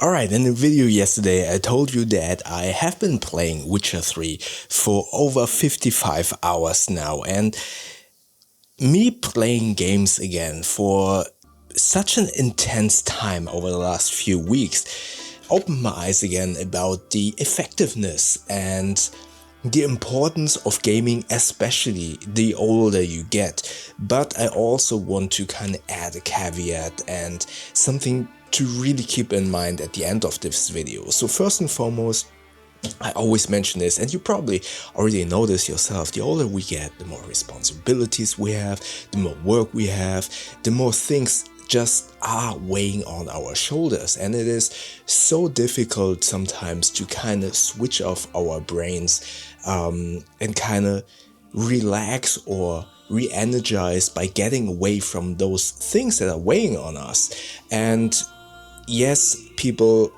Alright, in the video yesterday I told you that I have been playing Witcher 3 for over 55 hours now, and me playing games again for such an intense time over the last few weeks opened my eyes again about the effectiveness and the importance of gaming, especially the older you get. But I also want to kind of add a caveat and something to really keep in mind at the end of this video. So first and foremost, I always mention this, and you probably already know this yourself: the older we get, the more responsibilities we have, the more work we have, the more things just are weighing on our shoulders, and it is so difficult sometimes to kind of switch off our brains and kind of relax or re-energize by getting away from those things that are weighing on us. And yes, people,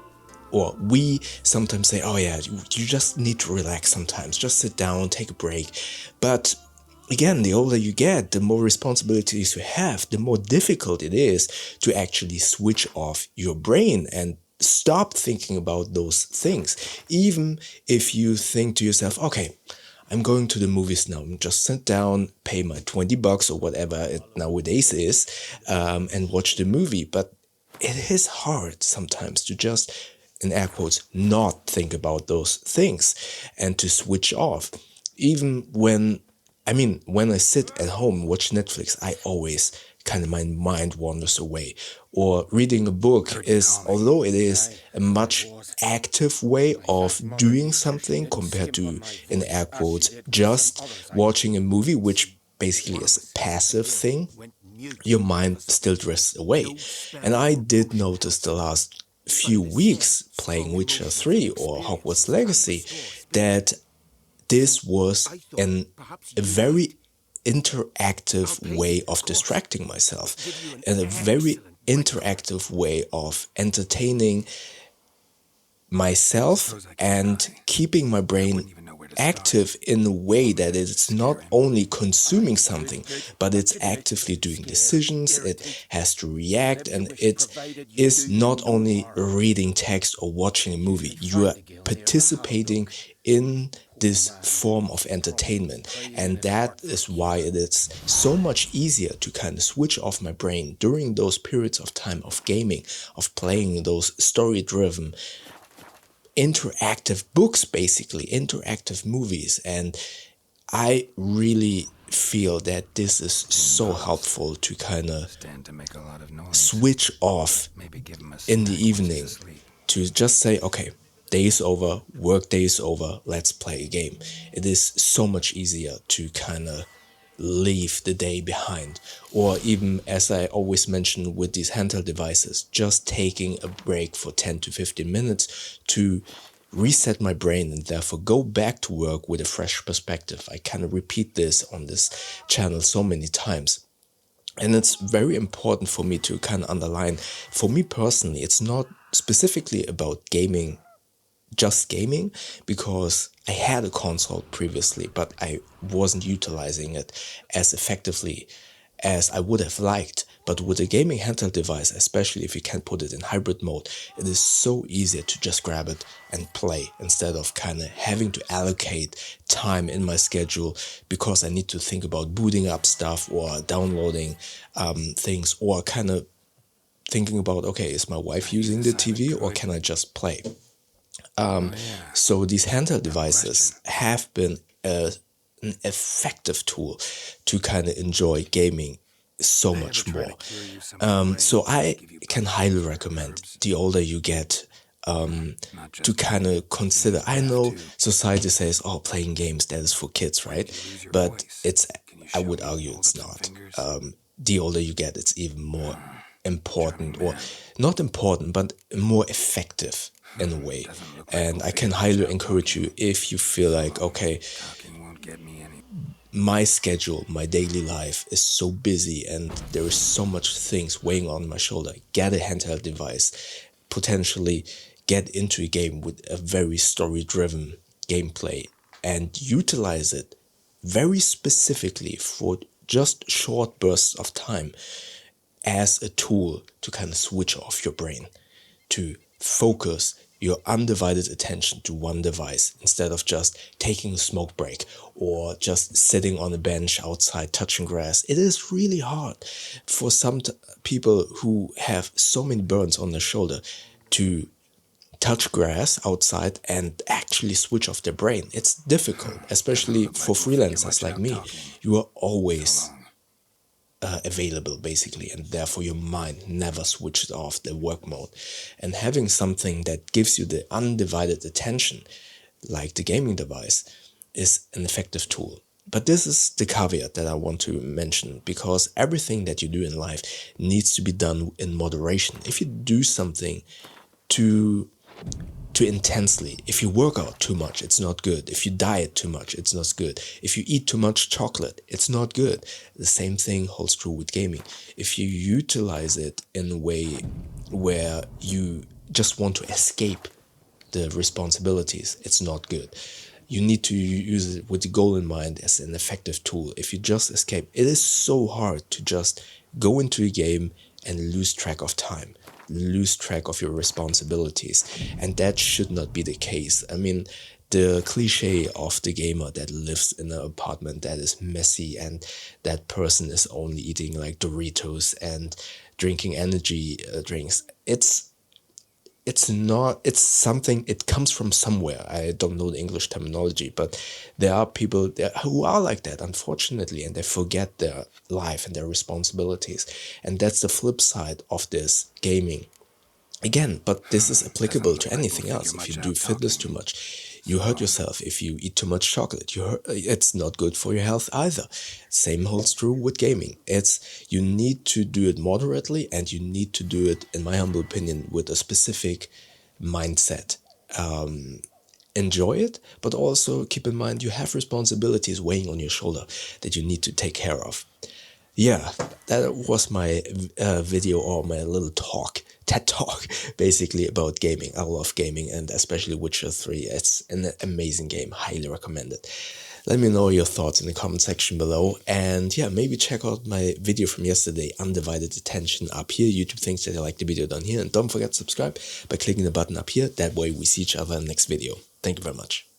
or we sometimes say, oh yeah, you just need to relax sometimes, just sit down, take a break. But again, the older you get, the more responsibilities you have, the more difficult it is to actually switch off your brain and stop thinking about those things. Even if you think to yourself, okay, I'm going to the movies now, just sit down, pay my $20 or whatever it nowadays is, and watch the movie. But it is hard sometimes to just, in air quotes, not think about those things and to switch off. Even when I sit at home and watch Netflix, I always kind of, my mind wanders away. Or reading a book is, although it is a much active way of doing something compared to, in air quotes, just watching a movie, which basically is a passive thing, your mind still drifts away. And I did notice the last few weeks playing Witcher 3 or Hogwarts Legacy that this was a very interactive way of distracting myself, and a very interactive way of entertaining myself and keeping my brain active in a way that it's not only consuming something, but it's actively doing decisions, it has to react, and it is not only reading text or watching a movie. You are participating in this form of entertainment, and that is why it is so much easier to kind of switch off my brain during those periods of time of gaming, of playing those story-driven interactive books, basically interactive movies. And I really feel that this is so helpful to kind of switch off in the evening, to just say, okay, day is over, work day is over, let's play a game. It is so much easier to kind of leave the day behind. Or even, as I always mention with these handheld devices, just taking a break for 10 to 15 minutes to reset my brain and therefore go back to work with a fresh perspective. I kind of repeat this on this channel so many times. And it's very important for me to kind of underline, for me personally, it's not specifically about gaming, just gaming, because I had a console previously, but I wasn't utilizing it as effectively as I would have liked. But with a gaming handheld device, especially if you can put it in hybrid mode, it is so easy to just grab it and play, instead of kind of having to allocate time in my schedule because I need to think about booting up stuff or downloading things, or kind of thinking about, okay, is my wife using the TV or can I just play? So these handheld devices have been an effective tool to kind of enjoy gaming so much more. So I can highly recommend, the older you get, to kind of consider. I know society says, oh, playing games, that is for kids, right? But I would argue it's not. The older you get, it's even more important, or not important, but more effective in a way. And I can highly encourage you, if you feel like, okay, my schedule, my daily life is so busy and there is so much things weighing on my shoulder, get a handheld device, potentially get into a game with a very story-driven gameplay and utilize it very specifically for just short bursts of time as a tool to kind of switch off your brain, to focus your undivided attention to one device instead of just taking a smoke break or just sitting on a bench outside touching grass. It is really hard for some people who have so many burns on their shoulder to touch grass outside and actually switch off their brain. It's difficult, especially for freelancers like me. You are always available basically, and therefore your mind never switches off the work mode. And having something that gives you the undivided attention, like the gaming device, is an effective tool. But this is the caveat that I want to mention, because everything that you do in life needs to be done in moderation. If you do something too intensely, if you work out too much, it's not good. If you diet too much, it's not good. If you eat too much chocolate, it's not good. The same thing holds true with gaming. If you utilize it in a way where you just want to escape the responsibilities, it's not good. You need to use it with the goal in mind as an effective tool. If you just escape, it is so hard to just go into a game and lose track of time, lose track of your responsibilities. And that should not be the case. I mean, the cliche of the gamer that lives in an apartment that is messy and that person is only eating like Doritos and drinking energy drinks. It's something, it comes from somewhere. I don't know the English terminology, but there are people there who are like that, unfortunately, and they forget their life and their responsibilities. And that's the flip side of this gaming. Again, but this is applicable to anything else. If you do fitness too much, you hurt yourself. If you eat too much chocolate, it's not good for your health either. Same holds true with gaming. You need to do it moderately, and you need to do it, in my humble opinion, with a specific mindset. Enjoy it, but also keep in mind you have responsibilities weighing on your shoulder that you need to take care of. Yeah, that was my video, or my little talk, TED talk, basically about gaming. I love gaming, and especially Witcher 3. It's an amazing game, highly recommend it. Let me know your thoughts in the comment section below, and yeah, maybe check out my video from yesterday, Undivided Attention, up here. YouTube thinks that I like the video down here, and don't forget to subscribe by clicking the button up here. That way we see each other in the next video. Thank you very much.